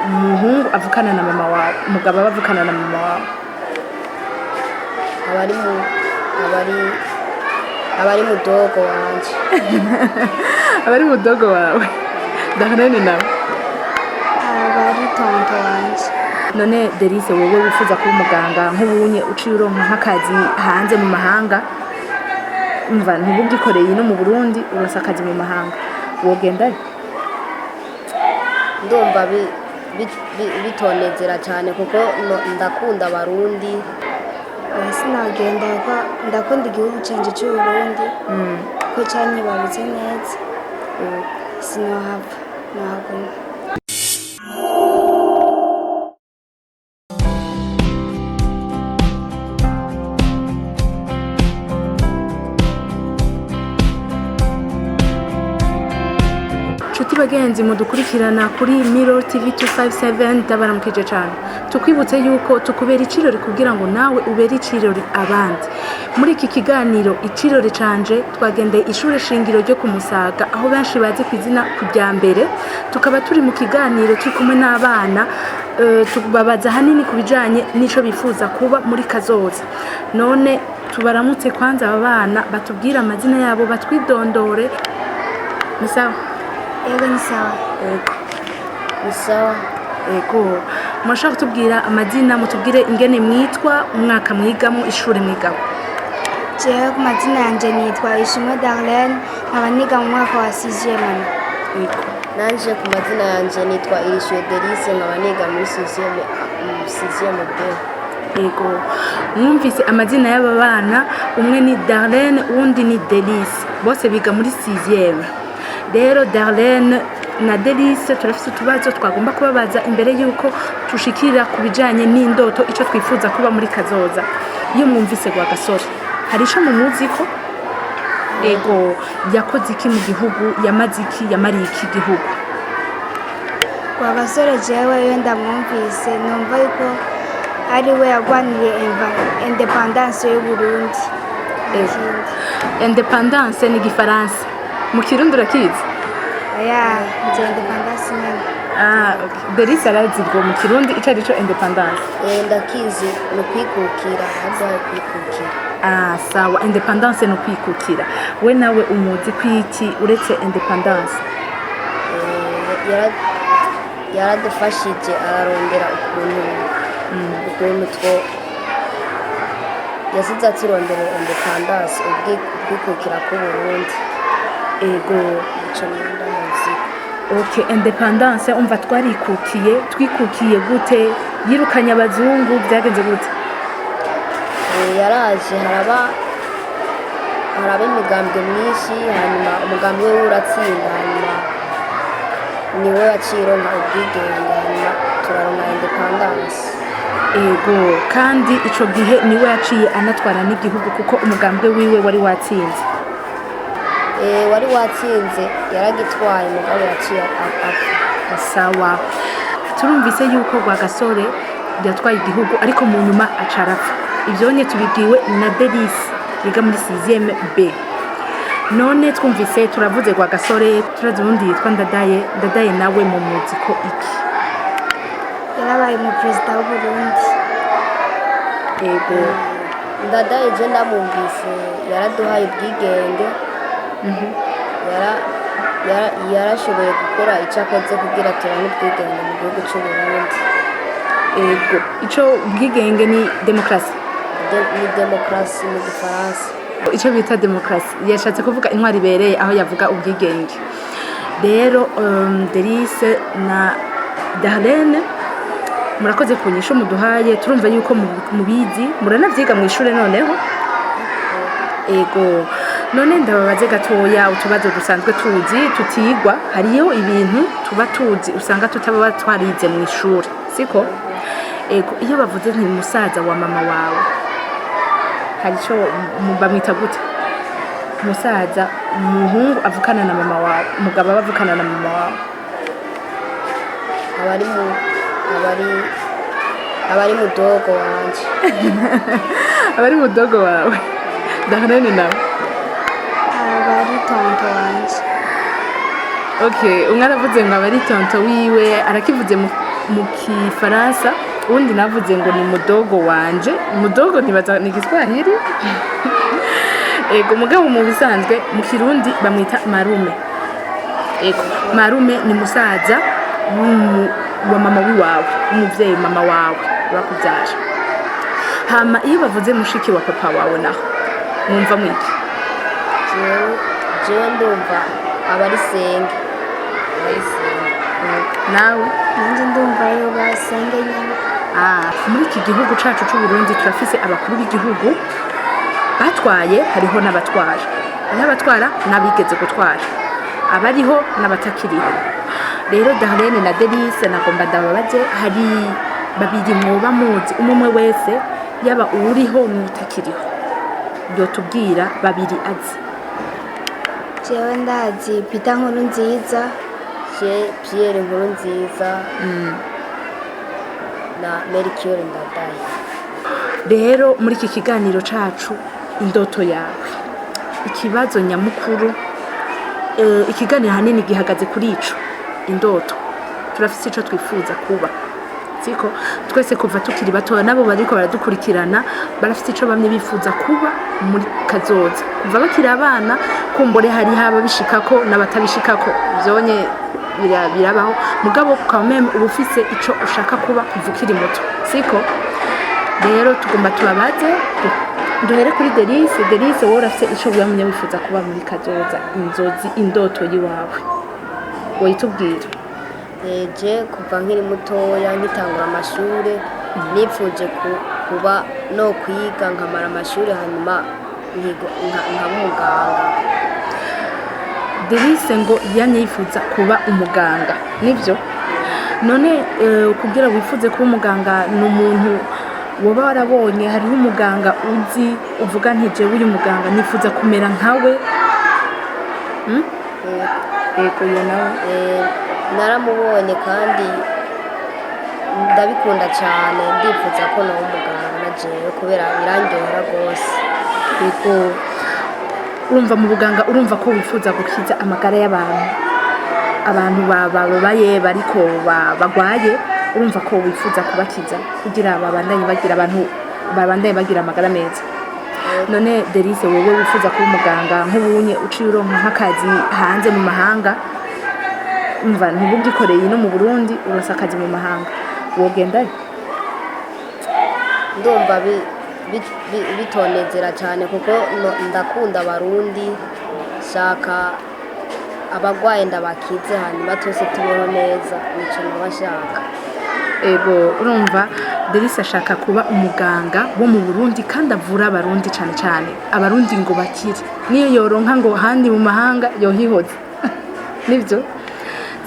umuhungu avukana na mama wawe, umugabo aba avukana na mama wawe. abari mudogo wanje. Abari mudogo wawe. Darlene nawe. Abari tonto wanje. None Derise, wowe wifuza kuba umuganga nk'ubunye uciye uronka nk'akazi hanze mu mahanga, umva ntibubwikoreye no mu Burundi uronse akazi mu mahanga, wogendayo? Ndumva bitonezera cyane kuko ndakunda Abarundi. Sinagenda kuko ndakunda igihugu canje c'Uburundi ko canyibarutse neza. Sinohava nahaguma. Nshuti bagenzi mudukurikirana kuri Muri TV 257 ndabaramukije cyane. Tukwibutse yuko tukubera icirori kugira ngo nawe ubere icirori abandi. Muri iki kiganiro Icirore Canje twagendeye ishure shingiro ryo ku Musaga aho benshi bazi kwizina kujya mbere. Tukaba turi mu kiganiro turi kumwe n'abana tubabaza hanini kubijanye nico bifuza kuba muri kazoza. None tubaramutse kwanza aba bana batubwira amazina yabo batwidondore. Musaga. Yego ni sawa. Ni sawa. Ego. Mwashaka kutubwira amazina, mutubwire ingene mwitwa, umwaka mwigamo, ishure mwigamo. Jewe ku mazina yanje nitwa Ishimwe Darlene, nkaba niga mu mwaka wa 6e. Ego. Nanje ku mazina yanje nitwa Igihugu Derise, nkaba niga muri 6e B. Ego. Mwumvise amazina y'aba bana, umwe ni Darlene, uwundi ni Derise. Bose biga muri 6e. Rero Darlene na Derise turafite utubazo twagomba kubabaza imbere yuko tushikira kubijanye n'indoto ico twifuza kuba muri kazoza. Iyo mwumvise gwa gasore hari ico mu muziko? Ego, yakoze iki mu gihugu, yamaze iki, yamariye iki gihugu? Gwa gasore jewe yenda mwumvise numva yuko ari we yagwaniye independence y'u Burundi. Independence ni Gifaransa. Mu Kirundi urakizi? Nje independence nyene. Okay. Derise arazi ngo mu Kirundi ico arico independence. Ndakizi no kwikukira, ahubwo kwikukira. Sawa, independence no kwikukira. We nawe umuzi kwiki uretse independence? Yaradufashije ararondera ukuntu two yasize aturondera independence ubwikukira ku Burundi. Ego, ico ndamuzi. Okay, independence umva twikukiye gute? Yirukanye abazungu byagenze gute? Yaraje haraba imigambwe myinshi, hanyuma umugambi we uratsinda, hanyuma niwe yacironka ubwigenge, hanyuma turaronka independence. Ego, kandi ico gihe niwe yaciye anatwara n'igihugu kuko umugambi wiwe wari watsinze. Wari watsinze yaragitwaye mugabo yaciye sawa. Turumvise yuko gwa gasore yatwaye igihugu ariko mu nyuma acarapfa. Ivyo nye tubibwiwe na Derise biga muri 6e B. None twumvise turavuze gwa gasore, turazi ubundi yitwa Ndadaye nawe mu muziko iki? Yarabaye mu president w'u Burundi. Ego. Ndadaye je ndamumvise yaraduhaye ubwigenge. Yarashoboye gukora icyo akoze kugira turonke ubwigenge mu gihugu cy'u Burundi. Ego, ico ubwigenge ni demokrasi? Ni demokrasi mu Gifaransa. Ico bita demokrasi yashatse kuvuga intwari ibereye aho yavuga ubwigenge. Rero Derise na Darlene murakoze kunyisha muduhaye, turumva yuko mubizi muranavyiga mu ishure noneho. Ego. None ndababaze gatoya utubazo dusanzwe tuzi tutigwa, hariyo ibintu tuba tuzi usanga tutaba twarize mu ishuri, siko? Ego, iyo bavuze nti musaza wa mama wawe hari ico bamwita gute? Musaza, umuhungu avukana na mama wawe, umugabo avukana na mama wawe. Abari mudogo wanje. Abari mudogo wawe. Darlene nawe. Abari tonto wanje. Okay, umwana avuze ngo abari tonto wiwe arakivuze mu Kifaransa, ubundi navuze ngo ni mudogo wanje. Mudogo ntibaza ni Kiswahili. Ego mugabo mu bisanzwe mu Kirundi bamwita marume. Ego marume ni musaza wa mama wiwawe, umuvyeyi mama wawe bakubyara. Hama iyo bavuze mushiki wa papa wawe naho mwumva mwiki? jewe ndumva abari senge. Nawe nanjye ndumva yo basenge nyine. Muri iki gihugu cacu c'u Burundi turafise abakuru b'igihugu batwaye, hariho n'abatwara. Hariho abatwara n'abigeze gutwara, abariho n'abatakiriho. Rero Darlene na Delice nagomba ndababaze, hari babiri mwoba muzi umwe wese yaba uriho n'utakiriho, yotubwira babiri azi. jewe ndazi Peter Nkurunziza, Pierre Nkurunziza na Melchior Ndadaye. Rero muri iki kiganiro cacu indoto yawe, ikibazo nyamukuru, ikiganiro hanini gihagaze kuri ico indoto. Turafise ico twifuza kuba, siko twese kuva tukiri bato, nabo bariko baradukurikirana barafise ico bamwe bifuza kuba muri kazoza, kuva bakiri abana. Kumbore hari haba bishikako n'abatabishikako, byonye birabaho, mugabo kwa meme ubufise ico ushaka kuba kuva ukiri muto, siko? Rero tugomba tubabaze, duhere kuri Delice. Delice wowe urafise ico bwamye wifuza kuba muri kazoza, inzozi, indoto yiwawe woyitubwira? Je kuva nkiri mutoya nkitangura amashure nipfuje kuba no kwiga nkamara amashure hanyuma nkaba umuganga. Delice ngo yanye yifuza kuba umuganga, nivyo? None kugira wifuze kuba umuganga n'umuntu woba warabonye, hariho umuganga uzi uvuga nti jewe uyu muganga nifuza kumera nkawe? Ego yo nawe naramubonye kandi ndabikunda cyane, ndifuza ko nawe umuganga na jewe kubera birandyohera rwose. Ego urumva mu buganga, urumva ko wifuza gukiza amagara y'abantu, abantu babaye bariko bagwaye, urumva ko wifuza kubakiza kugira babandanye bagira abantu babandanye bagira amagara meza. None Delice wowe wifuza kuba umuganga, nk'ubunye uciye uronka nk'akazi hanze mu mahanga, umva ntubugikoreye no mu Burundi uronse akazi mu mahanga, wogendayo? Ndumva bitonezera cyane kuko ndakunda abarundi, shaka abagwaye ndabakize hanyuma twese tubeho neza, nico nabashaka. Ego urumva Delice ashaka kuba umuganga wo mu Burundi kandi avura abarundi cyane cyane, abarundi ngo bakire, niyo yoronka ngo handi mu mahanga yohihoze. Nivyo?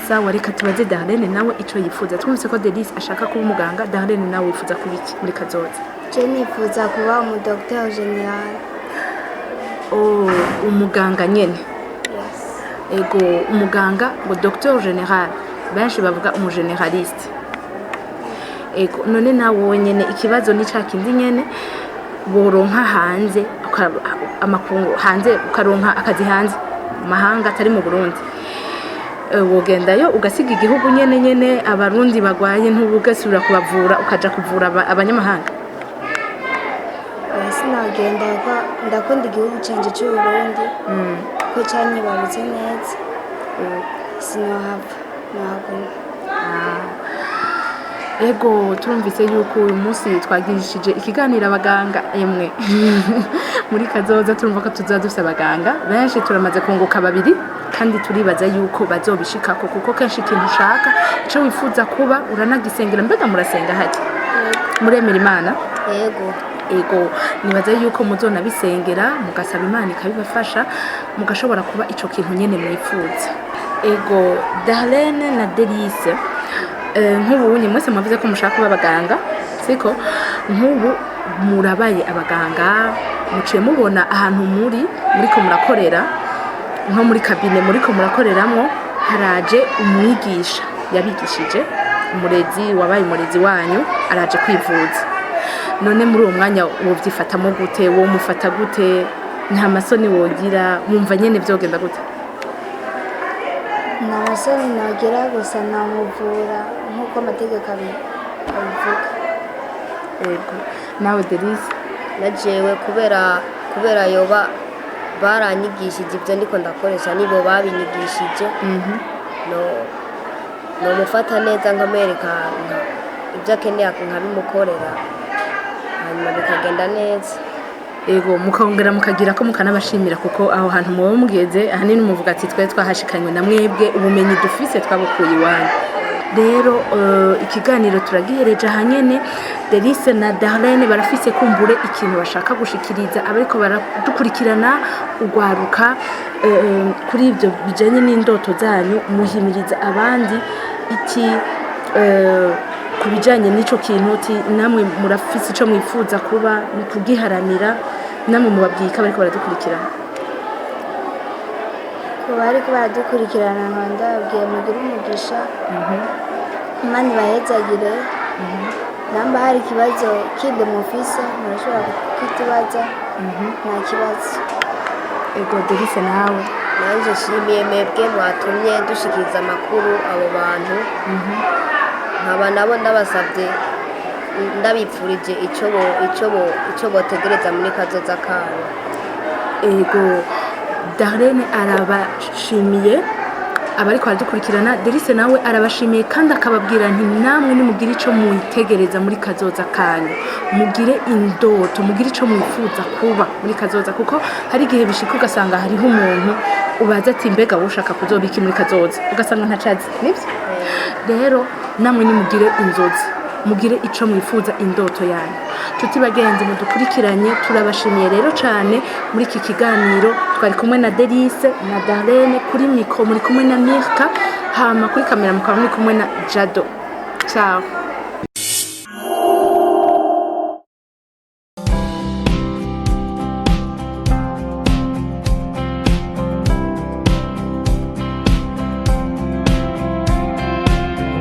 Sawa, reka tubaze Darlene nawe ico yifuza. Twumvise ko Delice ashaka kuba umuganga, Darlene nawe wifuza kuba iki muri kazoza? Je nifuza kuba umudokteur general. Umuganga nyene? Yes. Ego umuganga ngo docteur general, benshi bavuga umugeneraliste. Ego none nawe nyene ikibazo ni ca kindi nyene, boronka hanze amakungu hanze, ukaronka akazi hanze mahanga atari mu Burundi, wogendayo ugasiga igihugu nyene abarundi bagwaye ntubugasubira kubavura ukaja kuvura abanyamahanga? Sinagenda ko ndakunda igihugu canje cy'u Burundi ko canyibarutse neza, sinohava nahaguma. Ego turumvise yuko uyu munsi twagirishije ikiganiro abaganga emwe muri kazoza turumva ko tuzoza dufise abaganga benshi, turamaze kunguka babiri kandi turibaza yuko bazobishikako, kuko kenshi ikintu ushaka ico wifuza kuba uranagisengera. Mbega murasenga haje? Muremera Imana? Ego nibaza yuko muzona bisengera mugasaba Imana ikabibafasha mugashobora kuba ico kintu nyene mwifuza. Ego Darlene na Delice, nk'ubu mwese mwavuze ko mushaka kuba abaganga, siko? Nk'ubu murabaye abaganga, muciye mubona ahantu muriko murakorera, nko muri kabine muriko murakoreramwo haraje umwigisha yabigishije, umurezi wabaye umurezi wanyu araje kwivuza. None muri uwo mwanya wovyifatamo gute? Wo mufata gute? Nta masoni wogira? Mwumva nyene vyogenda gute? nta musoni nagira gusa namuvura nk'uko amategeko abivuga. yego nawe Delise na jewe kubera yoba baranyigishije ibyo ndiko ndakoresha nibo babinyigishije no mufata neza nkamwereka ibyo akeneye nkabimukorera hanyuma bikagenda neza. ego mukongera mukagira ko mukanabashimira kuko aho hantu muba mugeze ahanini muvuga ati twe twahashikanywe na mwebwe ubumenyi dufise twabukuye iwanyu. Rero ikiganiro turagihereje ahanyene. Delise na Darlene barafise kumbure ikintu bashaka gushikiriza abariko baradukurikirana ugwaruka kuri ibyo bijanye n'indoto zanyu, muhimiriza abandi iki ku bijanye n'ico kintu uti namwe murafise ico mwifuza kuba mu kugiharanira, namwe mubabwika bariko baradukurikirana. Bariko baradukurikirana ndababwiye mugire umugisha, Imana ibahezagire. Namba hari ikibazo kindi mufise murashobora kukitubaza, nta kibazo. Ego Delise nawe nanje nshimiye mwebwe mwatumye dushikiriza amakuru abo bantu, nkaba nabo ndabasabye ndabipfurije icyo botegereza muri kazoza kabo. Ego Darlene arabashimiye abariko baradukurikirana, Delise nawe arabashimiye kandi akababwira nti namwe nimugire ico mwitegereza muri kazoza kanyu, mugire indoto, mugire ico mwifuza kuba muri kazoza, kuko hari igihe bishika ugasanga hariho umuntu ubaza ati mbega woshaka kuzobiki muri kazoza ugasanga ntacazi, nivyo rero namwe nimugire inzozi, mugire ico mwifuza, indoto yanyu. Tuti bagenzi mudukurikiranye turabashimiye rero cyane muri iki kiganiro. Twari kumwe na Delise na Darlene, kuri mikro muri kumwe na Mirka, hama kuri kamera mukaba muri kumwe na Jado. Ciao.